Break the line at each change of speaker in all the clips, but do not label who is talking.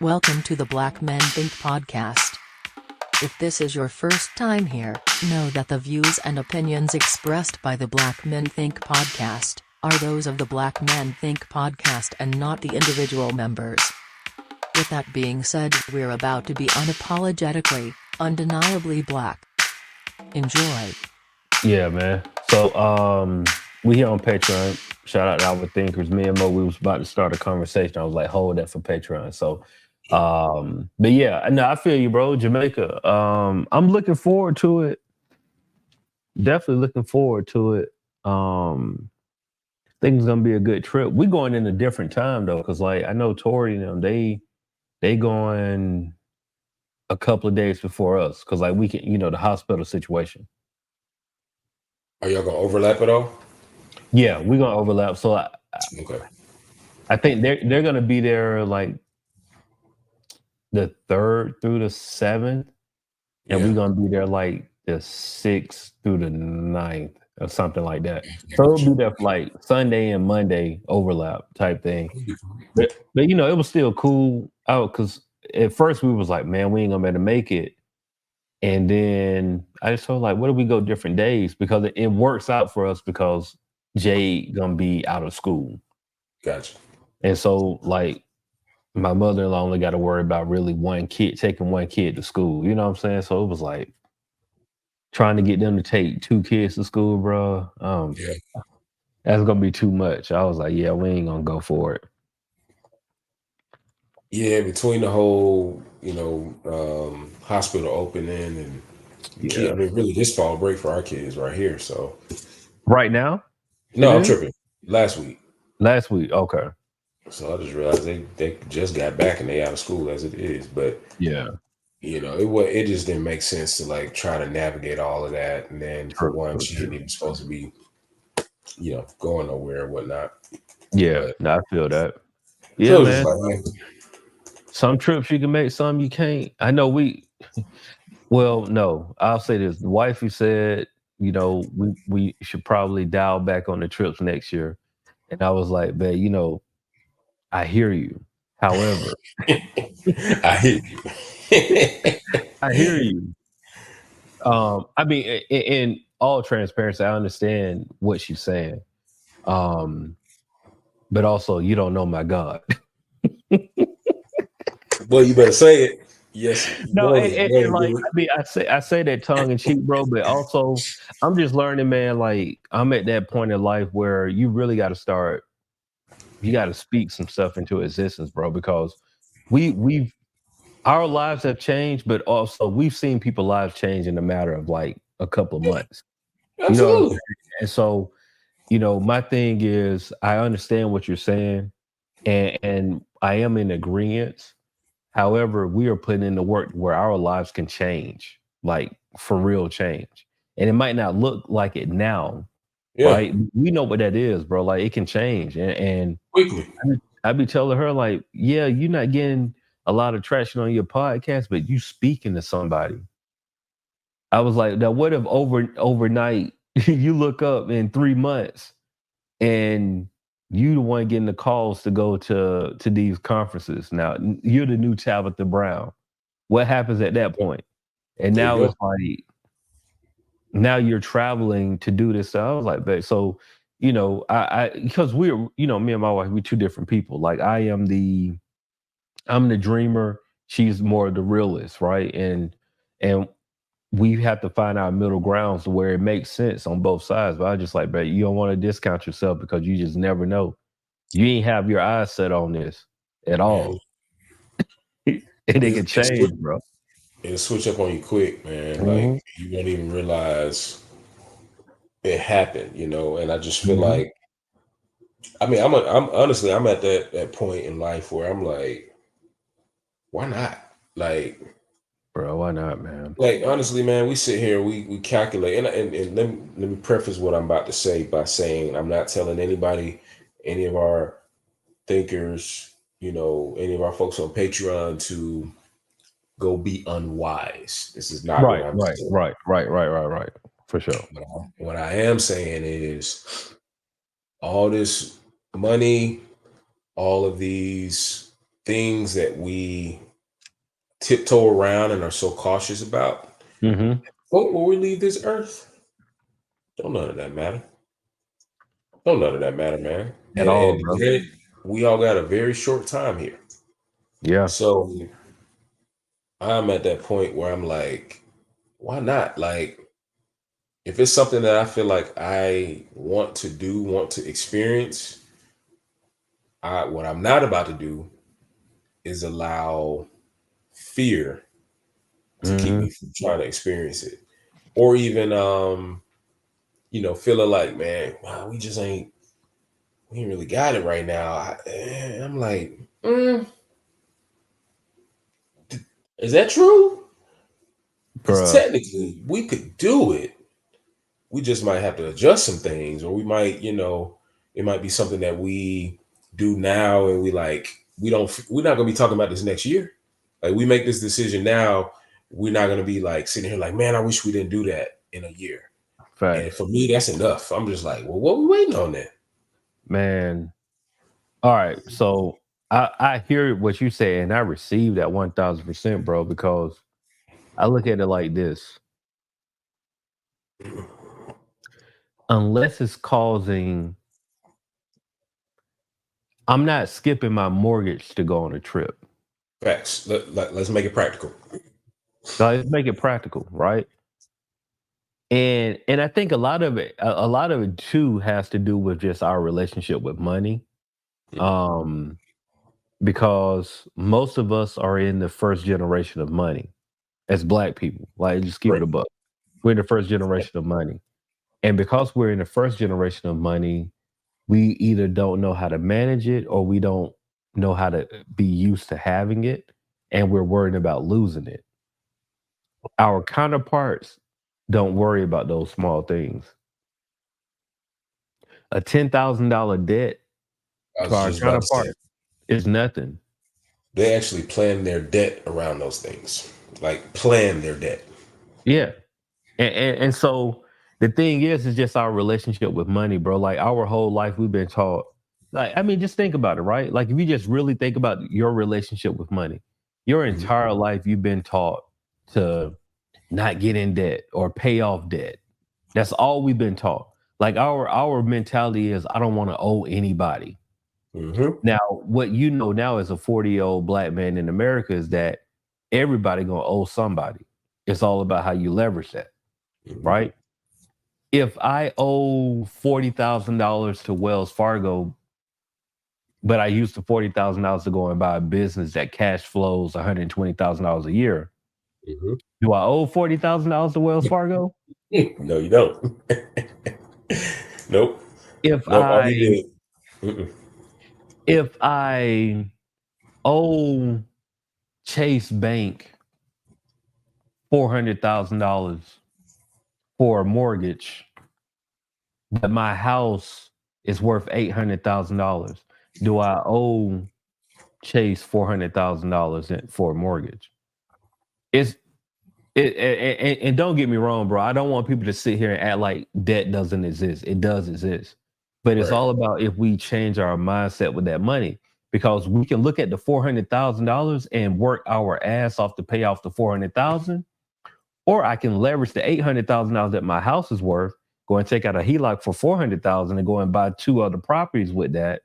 Welcome to the Black Men Think podcast. If this is your first time here, know that the views and opinions expressed by the Black Men Think podcast are those of the Black Men Think podcast and not the individual members. With that being said, we're about to be unapologetically, undeniably black. Enjoy.
Yeah, man. So we here on Patreon. Shout out to our thinkers. Me and Mo, we was about to start a conversation. I was like, hold that for Patreon. So but yeah, no, I feel you, bro. Jamaica. I'm looking forward to it. Definitely looking forward to it. Think it's gonna be a good trip. We going in a different time though, because like I know Tori and them, they going a couple of days before us, because like we can, the hospital situation.
Are y'all gonna overlap at all?
Yeah, we're gonna overlap. So
Okay.
I think they're gonna be there like the 3rd through the 7th, and
Yeah.
we're gonna be there like the 6th through the 9th or something like that. So it'll be there for like Sunday and Monday overlap type thing. But it was still cool out, because at first we was like, man, we ain't gonna be able to make it. And then I just felt like, what if we go different days? Because it works out for us because Jay gonna be out of school.
Gotcha.
And so like my mother-in-law only got to worry about really taking one kid to school. You know what I'm saying? So it was like trying to get them to take 2 kids to school, bro.
Yeah.
That's gonna be too much. I was like, yeah, we ain't gonna go for it.
Yeah, between the whole, hospital opening and
Yeah.
I mean, really, this fall break for our kids right here. So
Right now?
no, I'm tripping. Last week.
Last week, okay.
So I just realized they just got back and they out of school as it is. But
Yeah.
it just didn't make sense to like try to navigate all of that. And then for one, she didn't even supposed to be, going nowhere and whatnot.
Yeah, I feel that. Yeah,
So it was
man.
just like,
Some trips you can make, some you can't. I know well, no, I'll say this. The wifey said, we should probably dial back on the trips next year. And I was like, babe, I hear you. However,
I hit you.
I hear you. I mean, in all transparency, I understand what she's saying. But also, you don't know my God.
Well, you better say it. Yes.
No, I say that tongue in cheek, bro. But also, I'm just learning, man. Like I'm at that point in life where you really got to start. You got to speak some stuff into existence, bro, because our lives have changed, but also we've seen people's lives change in a matter of like a couple of months.
Absolutely.
And so, my thing is I understand what you're saying, and I am in agreement. However, we are putting in the work where our lives can change, like for real change. And it might not look like it now, right? We know what that is, bro. Like it can change. And
Quickly.
I'd be telling her, like, yeah, you're not getting a lot of traction on your podcast, but you speaking to somebody. I was like, now what if overnight you look up in 3 months and you the one getting the calls to go to these conferences? Now you're the new Tabitha Brown. What happens at that point? And now it's like, now you're traveling to do this stuff. I was like, babe, so I because we're, me and my wife, we're two different people. Like I'm the dreamer. She's more the realist, right? And we have to find our middle grounds where it makes sense on both sides. But I just like, babe, you don't want to discount yourself because you just never know. You ain't have your eyes set on this at all. And it can change, bro.
It'll switch up on you quick, man. Like you won't even realize it happened, and I just feel like, I mean, I'm honestly, I'm at that point in life where I'm like, why not? Like,
bro, why not, man?
Like, honestly, man, we sit here, we calculate, and let me preface what I'm about to say by saying I'm not telling anybody, any of our thinkers, any of our folks on Patreon to go be unwise. This is not what I'm saying.
Right. For sure.
What I am saying is all this money, all of these things that we tiptoe around and are so cautious about,
Mm-hmm.
when we leave this earth, don't none of that matter. Don't none of that matter, man.
At all, bro.
And we all got a very short time here.
Yeah.
So I'm at that point where I'm like, why not? Like, if it's something that I feel like I want to do, want to experience, what I'm not about to do is allow fear to keep
Mm-hmm.
me from trying to experience it. Or even feeling like, man, wow, we ain't really got it right now. I'm like, is that true? Because
Bruh.
technically we could do it. We just might have to adjust some things, or we might, it might be something that we do now, and we're not gonna be talking about this next year. Like, we make this decision now, we're not gonna be like sitting here like, man, I wish we didn't do that in a year. And
Facts.
for me, that's enough. I'm just like, well, what we waiting on then?
Man. All right. So I hear what you say, and I receive that 1000%, bro, because I look at it like this. Unless it's causing, I'm not skipping my mortgage to go on a trip.
Facts. Let's make it practical.
So let's make it practical, right? And I think a lot of it too has to do with just our relationship with money. Um, because most of us are in the first generation of money as black people. Like, just keep it
Right.
a buck. We're in the first generation of money. And because we're in the first generation of money, we either don't know how to manage it or we don't know how to be used to having it. And we're worried about losing it. Our counterparts don't worry about those small things. A $10,000 debt
I
to
was
our
just about to say,
counterpart is nothing.
they actually plan their debt around those things. Like, plan their debt.
Yeah. And so the thing is just our relationship with money, bro. Like, our whole life we've been taught. Like, I mean, just think about it, right? Like, if you just really think about your relationship with money, your
Mhm.
entire life you've been taught to not get in debt or pay off debt. That's all we've been taught. Like, our mentality is I don't want to owe anybody.
Mhm.
Now, what you know now as a 40-year-old black man in America is that everybody gonna owe somebody. It's all about how you leverage that,
Mhm.
right? If I owe $40,000 to Wells Fargo, but I use the $40,000 to go and buy a business that cash flows $120,000 a year,
Mhm.
do I owe $40,000 to Wells Fargo?
No, you don't. Nope.
If
Nope. All you
I
did. Mm-mm.
if I owe Chase Bank $400,000 for a mortgage, but my house is worth $800,000, do I owe Chase $400,000 for a mortgage? It's and don't get me wrong, bro. I don't want people to sit here and act like debt doesn't exist. It does exist, but it's
Right.
all about if we change our mindset with that money. Because we can look at the $400,000 and work our ass off to pay off the 400,000, or I can leverage the $800,000 that my house is worth, go and take out a HELOC for 400,000 and go and buy two other properties with that.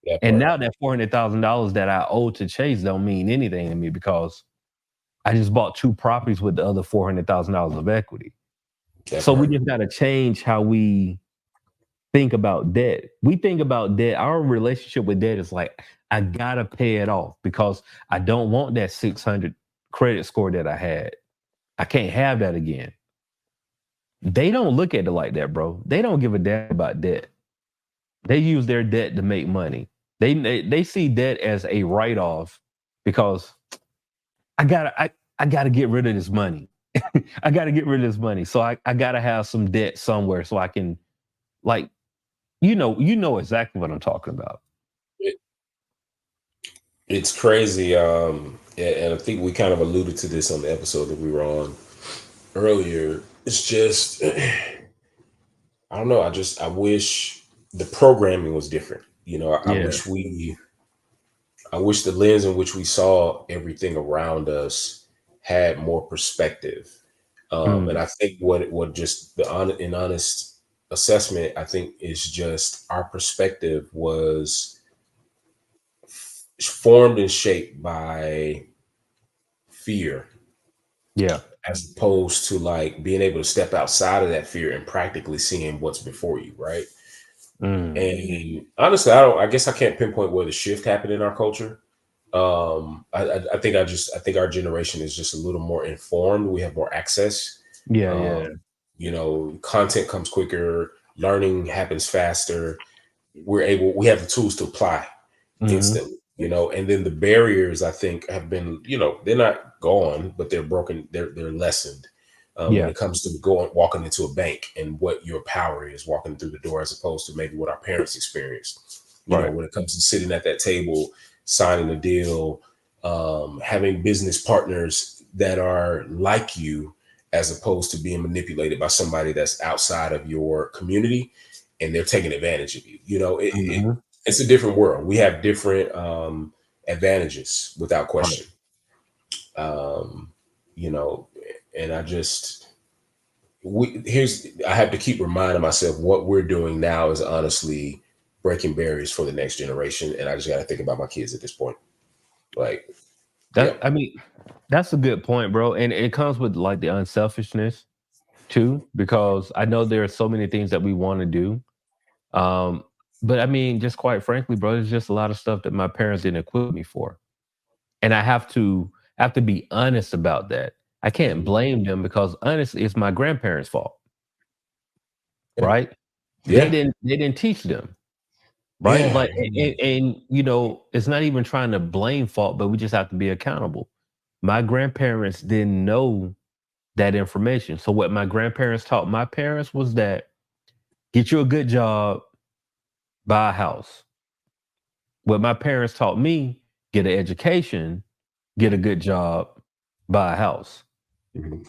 That
And
part.
now that $400,000 that I owe to Chase don't mean anything to me because I just bought two properties with the other $400,000 of equity.
That
So we
part.
just got to change how we think about debt. We think about debt. Our relationship with debt is like, I gotta pay it off because I don't want that 600 credit score that I had. I can't have that again. They don't look at it like that, bro. They don't give a damn about debt. They use their debt to make money. They see debt as a write off because I gotta get rid of this money. I gotta get rid of this money. So I gotta have some debt somewhere so I can, like, you know exactly what I'm talking about.
It, it's crazy. And I think we kind of alluded to this on the episode that we were on earlier. It's just, I don't know. I wish the programming was different. I
Yeah.
wish we I wish the lens in which we saw everything around us had more perspective. And
Mm,
I think what just an honest assessment, I think, is just our perspective was formed and shaped by fear,
yeah.
as opposed to like being able to step outside of that fear and practically seeing what's before you, right?
Mm,
And honestly, I don't. I guess I can't pinpoint where the shift happened in our culture. I think I think our generation is just a little more informed. We have more access.
yeah, yeah.
Um, content comes quicker, learning happens faster. We have the tools to apply
Hmm.
instantly, and then the barriers I think have been, they're not gone, but they're broken, they're lessened. When
Yeah.
it comes to going walking into a bank and what your power is walking through the door, as opposed to maybe what our parents experienced.
Right.
When it comes to sitting at that table, signing a deal, having business partners that are like you, as opposed to being manipulated by somebody that's outside of your community and they're taking advantage of you.
Hmm.
It's a different world. We have different advantages without
Right.
question. Um, you know, and I have to keep reminding myself what we're doing now is honestly breaking barriers for the next generation. And I just got to think about my kids at this point. Like,
That
yep.
I mean, that's a good point, bro. And it comes with like the unselfishness too, because I know there are so many things that we want to do. Um, but I mean, just quite frankly, bro, there's just a lot of stuff that my parents didn't equip me for. And I have to be honest about that. I can't
Mhm.
blame them because honestly, it's my grandparents' fault,
Yeah.
right? They
Yeah.
didn't teach them, right?
Yeah.
Like, and it's not even trying to blame fault, but we just have to be accountable. My grandparents didn't know that information. So what my grandparents taught my parents was that get you a good job, buy a house. What my parents taught me, get an education, get a good job, buy a house.
Mhm.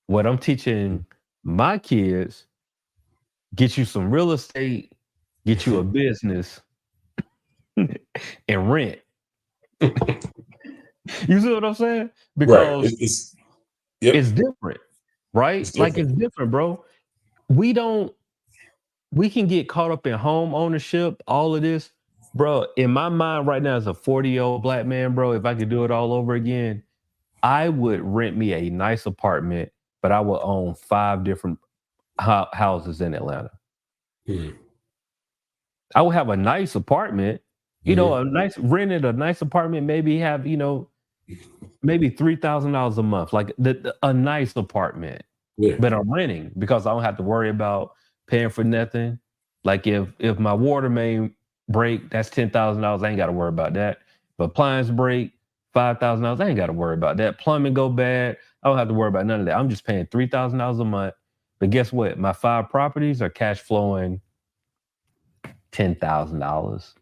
What I'm teaching my kids, get you some real estate, get you a business, and rent. You see what I'm saying?
Right.
Because
Yep.
it's different, right?
It's
Like
different.
it's different, bro. We don't we can get caught up in home ownership, all of this. Bro, in my mind right now as a 40-year-old black man, bro, if I could do it all over again, I would rent me a nice apartment, but I would own 5 different houses in Atlanta.
Mhm.
I would have a nice apartment,
Mhm.
a nice apartment, maybe have, maybe $3,000 a month, like a nice apartment.
Yeah.
But I'm renting because I don't have to worry about paying for nothing. Like if my water main break, that's $10,000. I ain't got to worry about that. If appliance break, $5,000. I ain't got to worry about that. Plumbing go bad, I don't have to worry about none of that. I'm just paying $3,000 a month. But guess what? My 5 properties are cash flowing $10,000.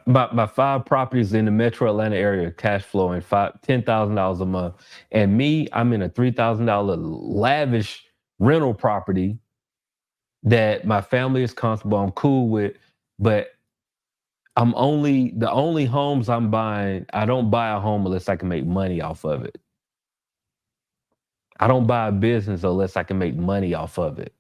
My 5 properties in the metro Atlanta area cash flowing $10,000 a month. And me, I'm in a $3,000 lavish rental property that my family is comfortable, I'm cool with, but the only homes I'm buying, I don't buy a home unless I can make money off of it. I don't buy a business unless I can make money off of it.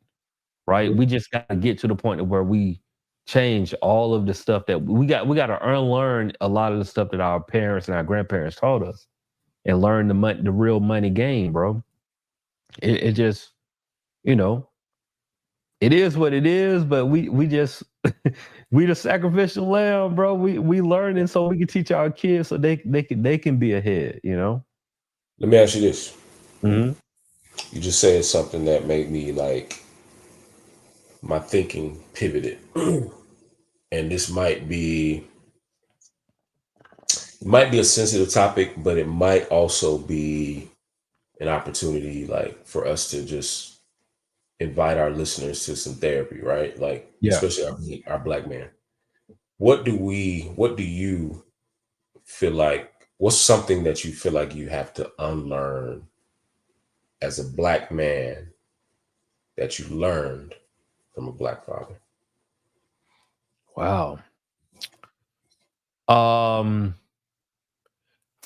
Right?
Mhm.
We just got to get to the point of where we change all of the stuff that we got to unlearn a lot of the stuff that our parents and our grandparents taught us and learn the real money game, bro. It just, you know, it is what it is, but we just we the sacrificial lamb, bro. We learning so we can teach our kids so they can be ahead.
Let me ask you this.
Hmm.
You just said something that made me like my thinking pivoted. And this might be a sensitive topic, but it might also be an opportunity like for us to just invite our listeners to some therapy, right? Like
Yeah.
especially our black man. What do you feel like, what's something that you feel like you have to unlearn as a black man that you learned from a black father?
Wow. Um,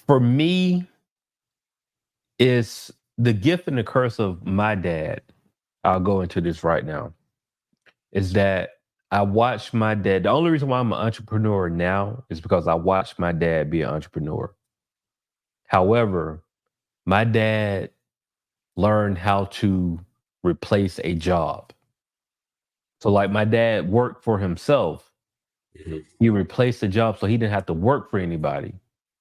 for me, it's the gift and the curse of my dad. I'll go into this right now. Is that I watched my dad. The only reason why I'm an entrepreneur now is because I watched my dad be an entrepreneur. However, my dad learned how to replace a job. So, like, my dad worked for himself.
Mhm.
He replaced the job so he didn't have to work for anybody.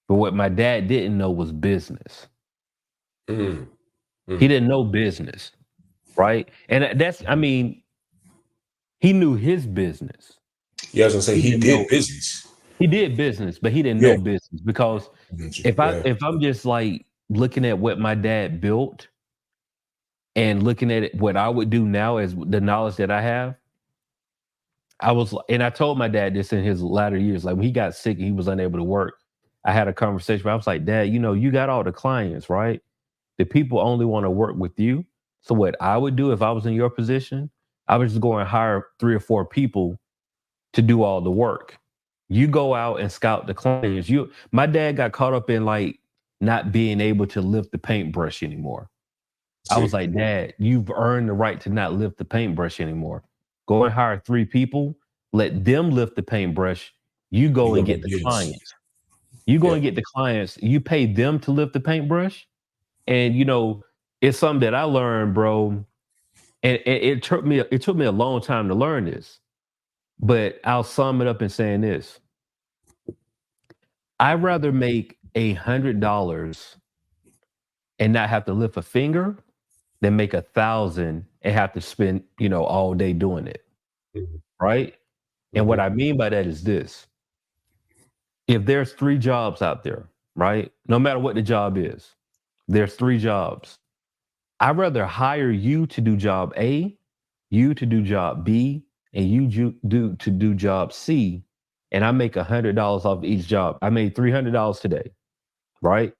But what my dad didn't know was business.
Mm.
He
Mm.
didn't know business, right? And that's, I mean, he knew his business.
Yeah, I was gonna say
He
he
didn't
did
know
business.
he did business, but he didn't
Yeah.
know business because
Yeah.
if I'm just like looking at what my dad built and looking at it, what I would do now as the knowledge that I have, and I told my dad this in his latter years, like when he got sick and he was unable to work. I had a conversation where I was like, Dad, you got all the clients, right? The people only want to work with you. So what I would do if I was in your position, I would just go and hire 3 or 4 people to do all the work. You go out and scout the clients. My dad got caught up in like not being able to lift the paintbrush anymore. I was
See,
like, Dad, you've earned the right to not lift the paintbrush anymore. Go and hire 3 people, let them lift the paintbrush. You
you
go
go
and
about
get the
business.
clients. You go
Yeah.
and get the clients. You pay them to lift the paintbrush. And it's something that I learned, bro. And it took me a long time to learn this. But I'll sum it up in saying this. I'd rather make $100 and not have to lift a finger than make 1,000 and have to spend, all day doing it.
Mhm.
Right. And what
Mhm.
I mean by that is this: if there's 3 jobs out there, right? No matter what the job is, there's 3 jobs. I'd rather hire you to do job A, you to do job B, and you to do job C, and I make $100 off each job. I made $300 today, right?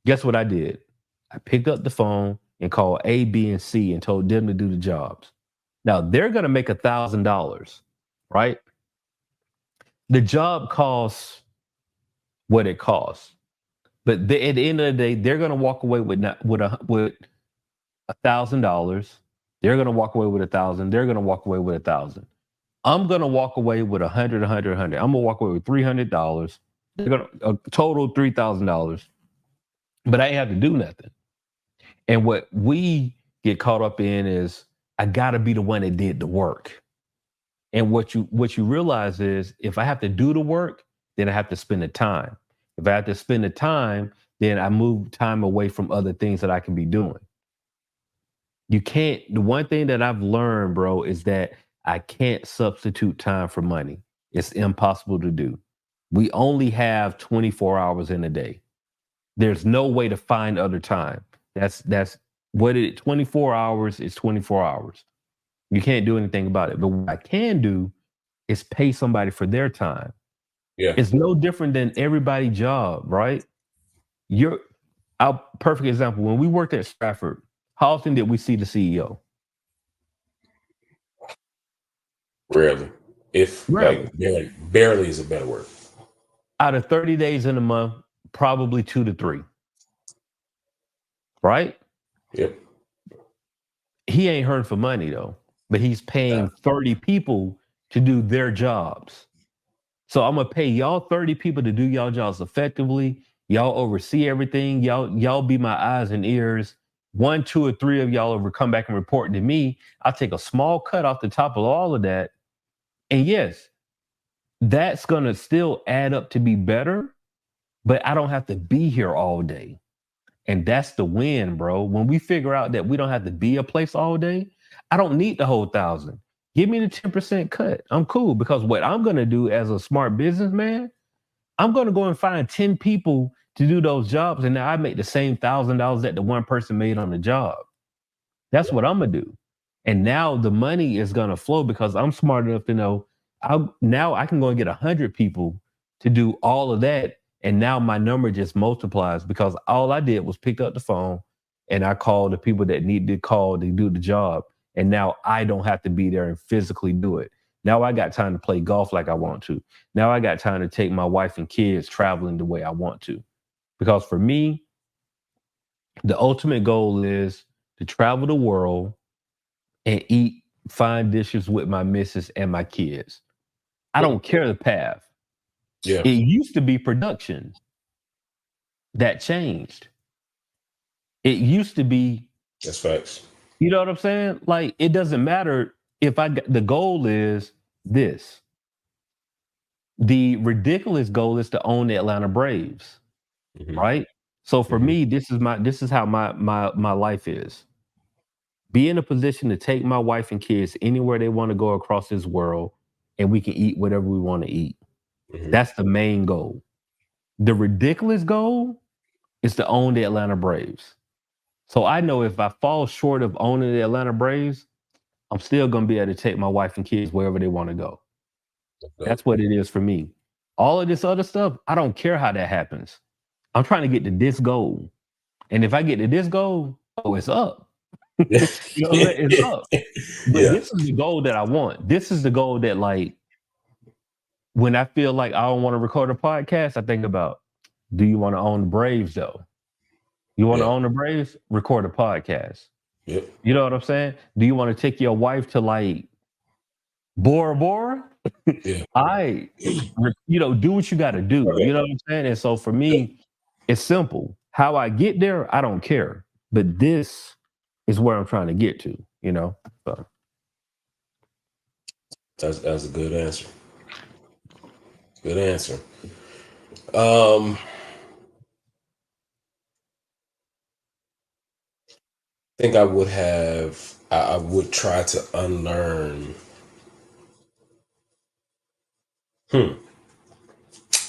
Guess what I did? I picked up the phone and called A, B, and C and told them to do the jobs. Now they're gonna make $1,000, right? The job costs what it costs, but at the end of the day, they're gonna walk away with not, with $1,000. They're gonna walk away with 1,000. They're gonna walk away with 1,000. I'm gonna walk away with 100, 100, 100. I'm gonna walk away with $300. They're gonna a total $3,000, but I ain't have to do nothing. And what we get caught up in is I gotta be the one that did the work. And what you realize is if I have to do the work, then I have to spend the time. If I have to spend the time, then I move time away from other things that I can be doing. You can't, the one thing that I've learned, bro, is that I can't substitute time for money. It's impossible to do. We only have 24 hours in a day. There's no way to find other time. That's what it 24 hours is 24 hours. You can't do anything about it. But what I can do is pay somebody for their time.
Yeah.
It's no different than everybody's job, right? You're our perfect example. When we worked at Stratford, how often did we see the CEO?
Rarely. If
Rarely.
like barely is a better word.
Out of 30 days in a month, probably 2 to 3, right?
Yep.
He ain't hurting for money though, but he's
Yeah.
paying 30 people to do their jobs. So I'm gonna pay y'all 30 people to do y'all jobs effectively. Y'all oversee everything. Y'all be my eyes and ears. 1, 2, or 3 of y'all will come back and report to me. I'll take a small cut off the top of all of that. And yes, that's gonna still add up to be better, but I don't have to be here all day. And that's the win, bro. When we figure out that we don't have to be a place all day, I don't need the whole 1,000. Give me the 10% cut. I'm cool because what I'm going to do as a smart businessman, I'm going to go and find 10 people to do those jobs. And now I make the same $1,000 that the one person made on the job. That's what I'm gonna do. And now the money is gonna flow because I'm smart enough to know now I can go and get 100 people to do all of that. And now my number just multiplies because all I did was pick up the phone and I called the people that need to call to do the job. And now I don't have to be there and physically do it. Now I got time to play golf like I want to. Now I got time to take my wife and kids traveling the way I want to. Because for me, the ultimate goal is to travel the world and eat fine dishes with my missus and my kids. I don't care the path.
Yeah,
It used to be production. That changed. It used to be,
that's facts.
you know what I'm saying? Like, it doesn't matter if the goal is this. The ridiculous goal is to own the Atlanta Braves,
Hmm.
right? So for
Hmm.
me, this is how my life is. Be in a position to take my wife and kids anywhere they want to go across this world, and we can eat whatever we want to eat.
Hmm.
That's the main goal. The ridiculous goal is to own the Atlanta Braves. So I know if I fall short of owning the Atlanta Braves, I'm still gonna be able to take my wife and kids wherever they want to go. That's what it is for me. All of this other stuff, I don't care how that happens. I'm trying to get to this goal. And if I get to this goal, oh, it's up. You know what I'm saying? It's up. But
Yeah,
this is the goal that I want. This is the goal that, like, when I feel like I don't want to record a podcast, I think about, do you want to own the Braves though? You want to
yeah,
own the Braves? Record a podcast.
yep,
You know what I'm saying? Do you want to take your wife to, like, Bora Bora?
yeah.
I, do what you got to do.
Right.
You know what I'm saying? And so for me, it's simple. How I get there, I don't care. But this is where I'm trying to get to, you know? So,
That's a good answer. Good answer. Um, I think I would have. I would try to unlearn. Hmm.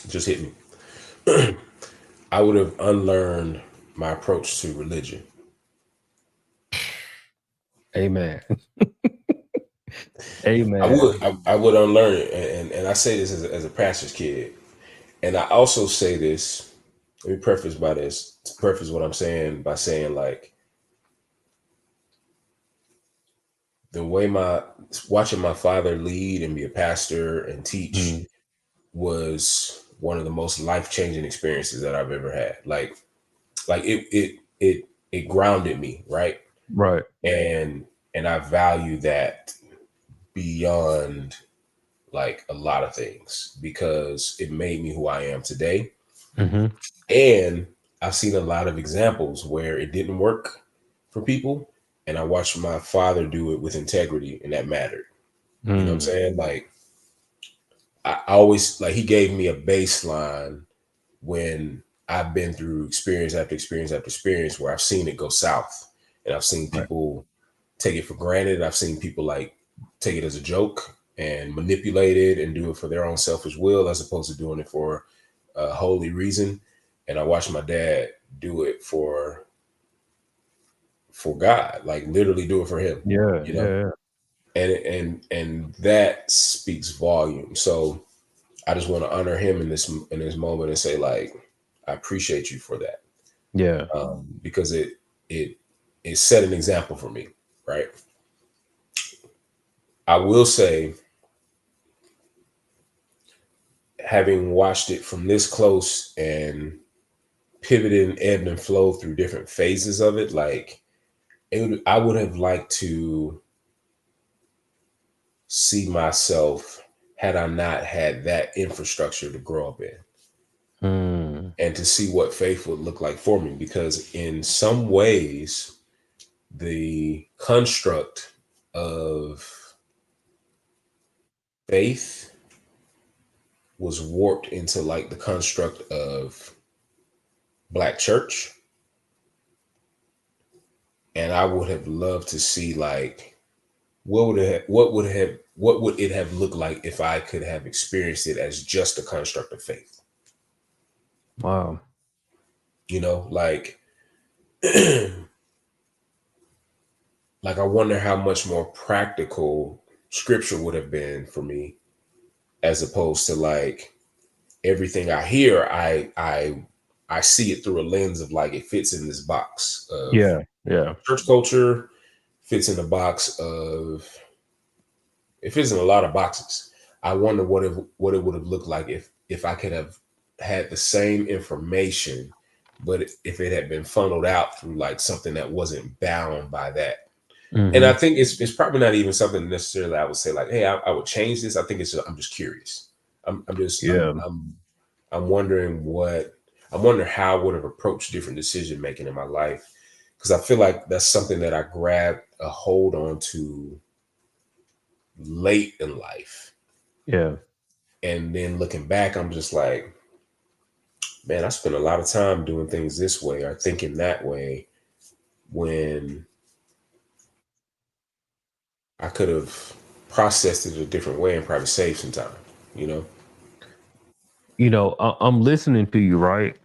Just hit me. I would have unlearned my approach to religion.
amen.
I
Amen.
would. I would unlearn it, and I say this as a pastor's kid, and I also say this. Let me preface by this. To preface what I'm saying by saying, like, the way my watching my father lead and be a pastor and teach
Mm,
was one of the most life changing experiences that I've ever had. Like it grounded me, right?
right.
And I value that beyond like a lot of things because it made me who I am today.
Hmm.
And I've seen a lot of examples where it didn't work for people, and I watched my father do it with integrity, and that mattered. You know what I'm
Mm,
saying? Like I always like he gave me a baseline when I've been through experience after experience after experience where I've seen it go south, and I've seen
right.
people take it for granted. I've seen people like take it as a joke and manipulate it and do it for their own selfish will as opposed to doing it for a holy reason. And I watched my dad do it for God, like literally do it for him,
Yeah,
you know.
yeah,
And that speaks volume. So I just want to honor him in this moment and say, like, I appreciate you for that,
yeah.
because it it set an example for me, right? I will say, having watched it from this close and pivoted and ebbed and flowed through different phases of it, like I would have liked to see myself had I not had that infrastructure to grow up in
Mm,
and to see what faith would look like for me. Because in some ways, the construct of faith was warped into like the construct of black church. And I would have loved to see like what would it have looked like if I could have experienced it as just a construct of faith.
wow.
You know, like I wonder how much more practical scripture would have been for me as opposed to like everything I hear, I see it through a lens of like it fits in this box of
Yeah, yeah.
church culture, fits in the box of It fits in a lot of boxes. I wonder what it would have looked like if I could have had the same information, but if it had been funneled out through like something that wasn't bound by that. And I
Mm-hmm.
think it's probably not even something necessarily I would say like, hey, I would change this. I think it's I'm just curious. I'm just
Yeah.
I'm wondering I wonder how I would have approached different decision making in my life, because I feel like that's something that I grabbed a hold on to late in life,
Yeah.
and then looking back, I'm just like, man, I spent a lot of time doing things this way or thinking that way when I could have processed it a different way and probably saved some time, you know?
I'm listening to you, right?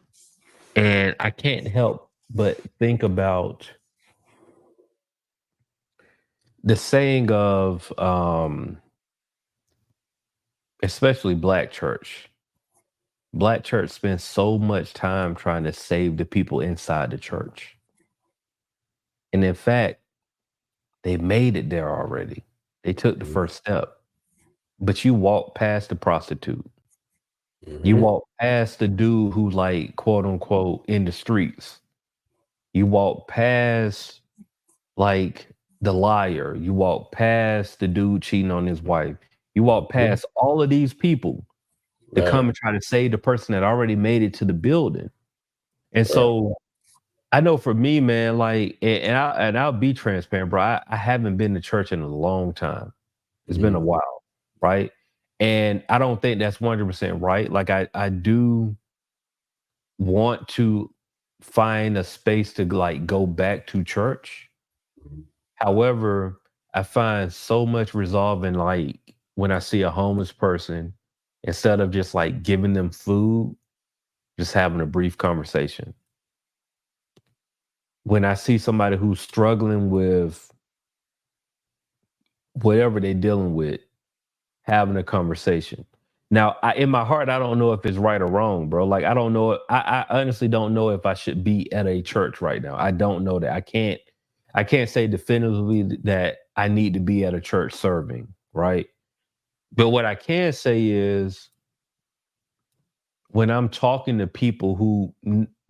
And I can't help but think about the saying of especially black church. Black church spends so much time trying to save the people inside the church. And in fact, they made it there already. They took the first step. But you walk past the prostitute. You
Mm-hmm.
walk past the dude who like quote unquote in the streets. You walk past like the liar. You walk past the dude cheating on his wife. You walk
Hmm.
past all of these people to
Right,
come and try to save the person that already made it to the building. And
right.
so I know for me, man, like, I'll be transparent, bro. I haven't been to church in a long time. It's been
Mm-hmm.
a while, right? And I don't think that's 100% right. Like I do want to find a space to like go back to church. However, I find so much resolve in like when I see a homeless person, instead of just like giving them food, just having a brief conversation. When I see somebody who's struggling with whatever they're dealing with, having a conversation. Now, in my heart, I don't know if it's right or wrong, bro. Like, I don't know. I honestly don't know if I should be at a church right now. I don't know that. I can't say definitively that I need to be at a church serving, right? But what I can say is when I'm talking to people who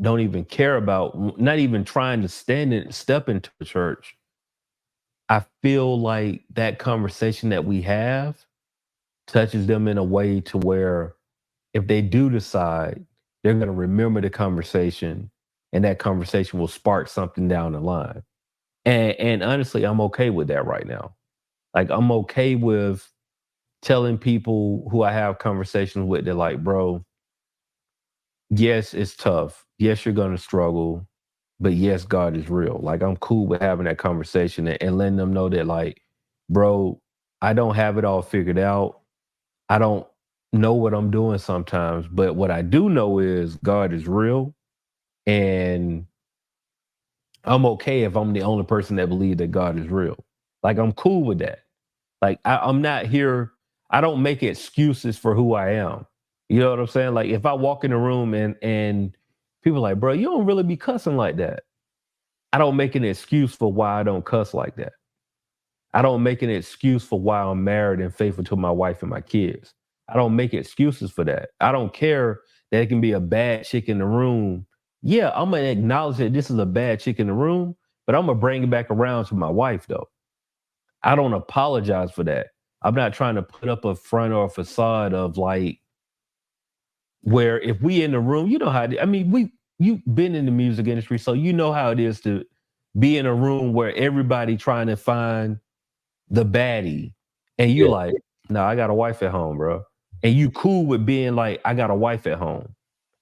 don't even care about, not even trying to step into the church, I feel like that conversation that we have touches them in a way to where if they do decide, they're going to remember the conversation and that conversation will spark something down the line. And honestly, I'm okay with that right now. Like I'm okay with telling people who I have conversations with, they're like, bro, yes, it's tough. Yes, you're going to struggle, but yes, God is real. Like I'm cool with having that conversation and letting them know that like, bro, I don't have it all figured out. I don't know what I'm doing sometimes, but what I do know is God is real, and I'm okay if I'm the only person that believes that God is real. Like I'm cool with that. Like I'm not here. I don't make excuses for who I am. You know what I'm saying? Like if I walk in the room and people are like, bro, you don't really be cussing like that. I don't make an excuse for why I don't cuss like that. I don't make an excuse for why I'm married and faithful to my wife and my kids. I don't make excuses for that. I don't care that it can be a bad chick in the room. Yeah, I'm gonna acknowledge that this is a bad chick in the room, but I'm gonna bring it back around to my wife though. I don't apologize for that. I'm not trying to put up a front or a facade of like where if we in the room, you know how I mean, you've been in the music industry, so you know how it is to be in a room where everybody trying to find the baddie, and you
Yeah,
like, no, I got a wife at home, bro. And you cool with being like, I got a wife at home,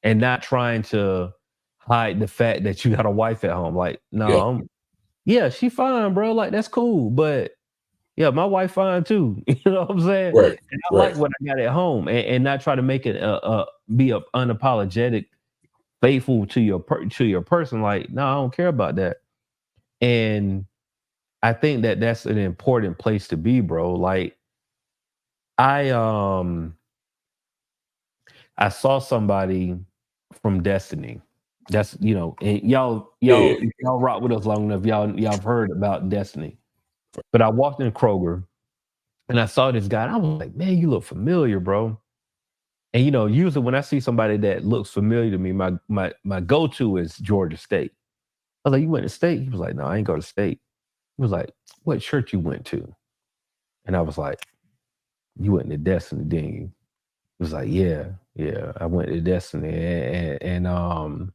and not trying to hide the fact that you got a wife at home. Like, no,
yeah,
yeah, she fine, bro. Like that's cool, but yeah, my wife fine too. You know what I'm saying?
right,
And I
right,
like what I got at home, and not try to make it be a unapologetic, faithful to to your person. Like, no, I don't care about that. And I think that that's an important place to be, bro. Like I um I saw somebody from Destiny. That's and
yeah,
y'all rock with us long enough. Y'all have heard about Destiny. But I walked in Kroger And I saw this guy, and I was like, man, you look familiar, bro. And usually when I see somebody that looks familiar to me, my go-to is Georgia State. I was like, you went to state? He was like, no, I ain't go to state. He was like, what church you went to? And I was like, you went to Destiny, didn't you? He was like, yeah, I went to Destiny. And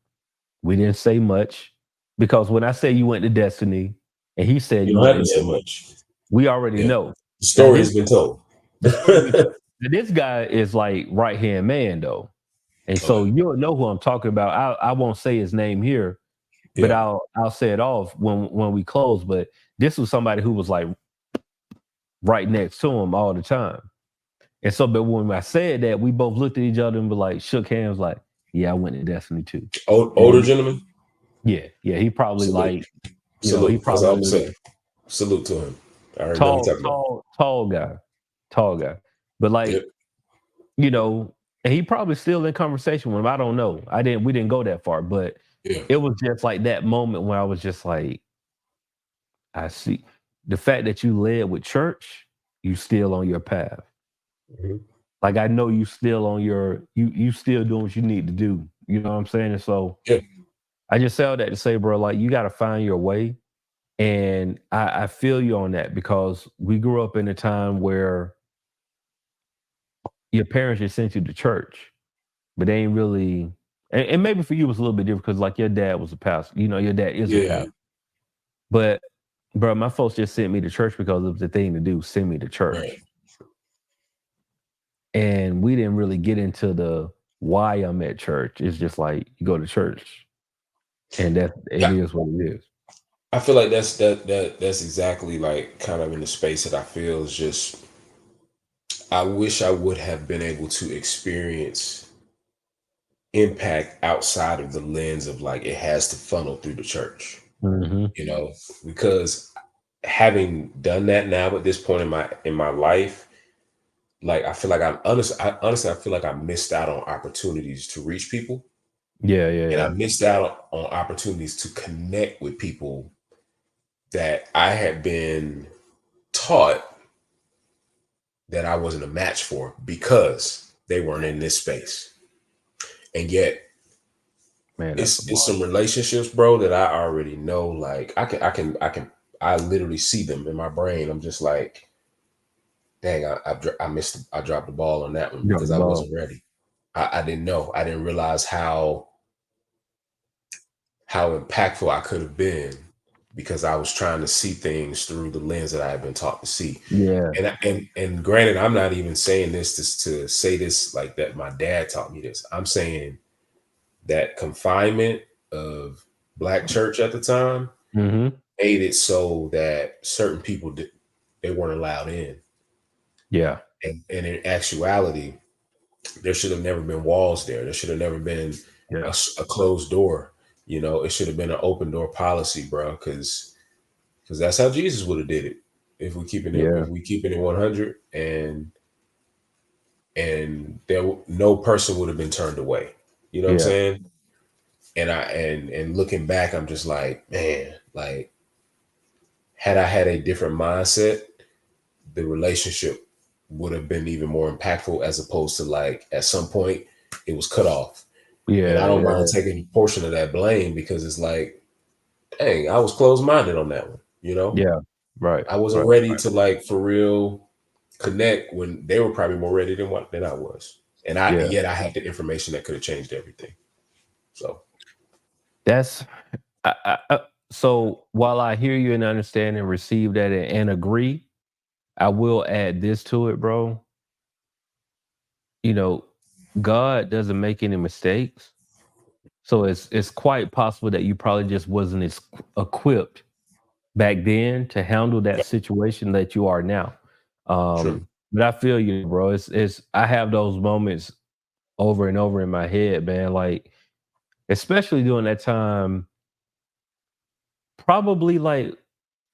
we didn't say much because when I say you went to Destiny and he said
You
you
don't
went
have
to
to say
Destiny,
much.
we already
Yeah.
know.
The
Now
story has been told.
the story been told. Now, this guy is like right-hand man though. And so
Okay.
you'll know who I'm talking about. I won't say his name here, but
Yeah.
I'll say it off when we close. But this was somebody who was like right next to him all the time. And so, but when I said that, we both looked at each other and were like, shook hands, like, yeah, I went to Destiny too.
Older gentleman.
Yeah, he probably
Salute.
like, he
Salute. That's all I'm
probably
saying. Salute to him. I already know what
tall,
you're talking about.
tall guy. But
Yep.
like, and he probably still in conversation with him. I don't know. We didn't go that far, but
Yeah.
it was just like that moment when I was just like, I see the fact that you led with church, you still on your path.
Mhm.
Like I know you still on you still doing what you need to do. You know what I'm saying? And so
Yeah.
I just say all that to say, bro, like you got to find your way. And I feel you on that because we grew up in a time where your parents just sent you to church, but they ain't really. And maybe for you it was a little bit different because like your dad was a pastor. Your dad is a
Yeah.
pastor. But bro, my folks just sent me to church because it was the thing to do. Send me to
Right.
church. And we didn't really get into the why I'm at church. It's just like you go to church, and it
Yeah.
is what it is.
I feel like that's exactly like kind of in the space that I feel is just I wish I would have been able to experience impact outside of the lens of like it has to funnel through the church,
Mm-hmm.
you know, because having done that now at this point in my life, like I feel like honestly I feel like I missed out on opportunities to reach people,
Yeah,
and I
yeah,
missed out on opportunities to connect with people that I had been taught that I wasn't a match for because they weren't in this space. And yet
man, that's a
it's
bar.
some relationships, bro, that I already know. Like I literally see them in my brain. I'm just like, dang, I dropped the ball on that one
Drop
because
the
I
ball.
wasn't ready. I didn't know. I didn't realize how impactful I could have been because I was trying to see things through the lens that I had been taught to see.
Yeah,
And granted, I'm not even saying this to say this like that. My dad taught me this. I'm saying that confinement of black church at the time
mm-hmm.
made it so that certain people they weren't allowed in.
Yeah,
And in actuality, there should have never been walls there. There should have never been a,
yeah,
a closed door. It should have been an open door policy, bro. Because that's how Jesus would have did it.
yeah,
If we keeping it 100, and no person would have been turned away. You know what I'm
yeah,
saying? And looking back, I'm just like, man, like had I had a different mindset, the relationship would have been even more impactful as opposed to like at some point it was cut off. And I
yeah,
don't mind
yeah,
taking a portion of that blame because it's like, dang, I was closed minded on that one.
yeah. Right,
I wasn't
right,
ready
right.
to like for real connect when they were probably more ready than I was. And
Yeah,
yet I had the information that could have changed everything. So
that's so. While I hear you and understand and receive that and agree, I will add this to it, bro. You know, God doesn't make any mistakes. So it's quite possible that you probably just wasn't as equipped back then to handle that
yeah,
situation that you are now.
true.
But I feel you, bro. It's I have those moments over and over in my head, man. Like especially during that time, probably like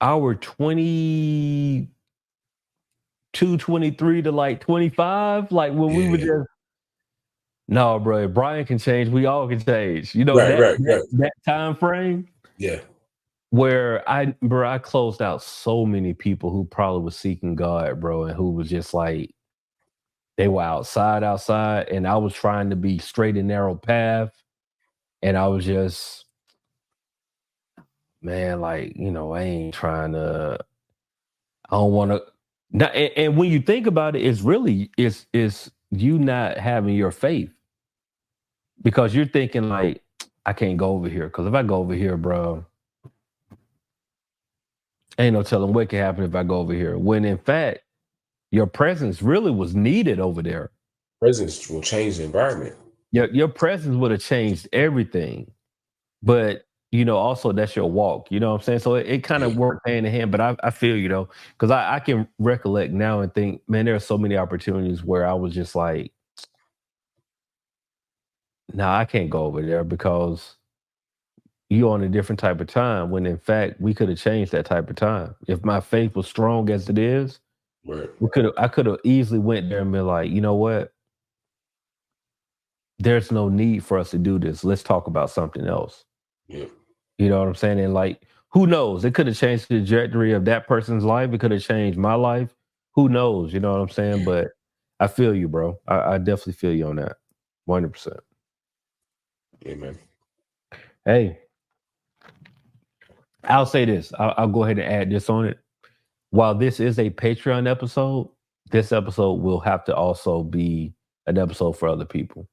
our 22, 23 to like 25, like when we were
Yeah.
just no, bro. If Brian can change, we all can change.
Right,
That
right,
that
right.
that time frame.
Yeah.
where I closed out so many people who probably was seeking God, bro, and who was just like they were outside, and I was trying to be straight and narrow path, and I was just, man, like, I ain't trying to. I don't want to. And when you think about it, it's really it's you not having your faith because you're thinking like, I can't go over here because if I go over here, bro, ain't no telling what can happen if I go over here. When in fact, your presence really was needed over there.
Presence will change the environment.
Your presence would have changed everything. But also that's your walk. You know what I'm saying? So it kind of worked hand in hand. But I feel because I can recollect now and think, man, there are so many opportunities where I was just like, nah, I can't go over there because you're on a different type of time. When in fact we could have changed that type of time. If my faith was strong as it is,
Right.
I could have easily went there and been like, you know what? There's no need for us to do this. Let's talk about something else.
Yeah.
You know what I'm saying? And like, who knows? It could have changed the trajectory of that person's life. It could have changed my life. Who knows? You know what I'm saying? But I feel you, bro. I definitely feel you on that. 100%.
Amen.
Hey, I'll say this. I'll go ahead and add this on it. While this is a Patreon episode, this episode will have to also be an episode for other people.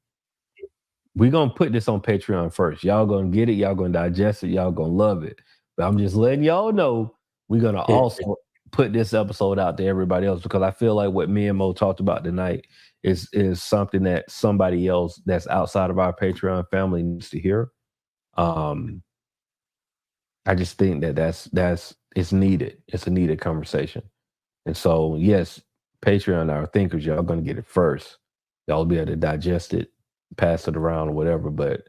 We're going to put this on Patreon first. Y'all going to get it. Y'all going to digest it. Y'all going to love it. But I'm just letting y'all know we're going to also put this episode out to everybody else because I feel like what me and Mo talked about tonight is something that somebody else that's outside of our Patreon family needs to hear. I just think that's it's needed. It's a needed conversation. And so, yes, Patreon, our thinkers, y'all going to get it first. Y'all will be able to digest it, pass it around or whatever. But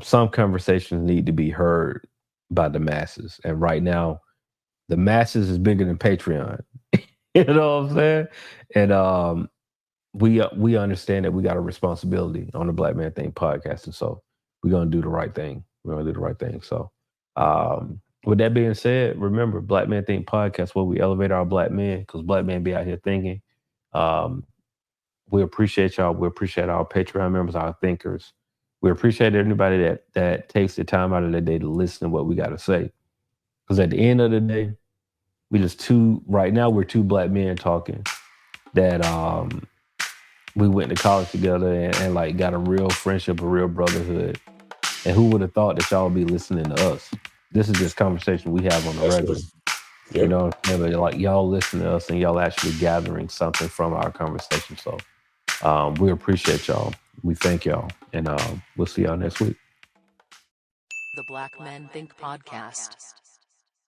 some conversations need to be heard by the masses. And right now, the masses is bigger than Patreon. You know what I'm saying? And we understand that we got a responsibility on the Black Man Think podcast. And so we're going to do the right thing. We're going to do the right thing. So with that being said, remember, Black Man Think podcast, where we elevate our Black men because Black men be out here thinking. We appreciate y'all. We appreciate our Patreon members, our thinkers. We appreciate anybody that takes the time out of their day to listen to what we got to say. Because at the end of the day, right now we're two Black men talking that we went to college together and like got a real friendship, a real brotherhood. And who would have thought that y'all would be listening to us? This is just conversation we have on the regular. Yep. You know what I'm saying? But like y'all listen to us and y'all actually gathering something from our conversation. So we appreciate y'all. We thank y'all. And we'll see y'all next week.
The Black Men Think Podcast.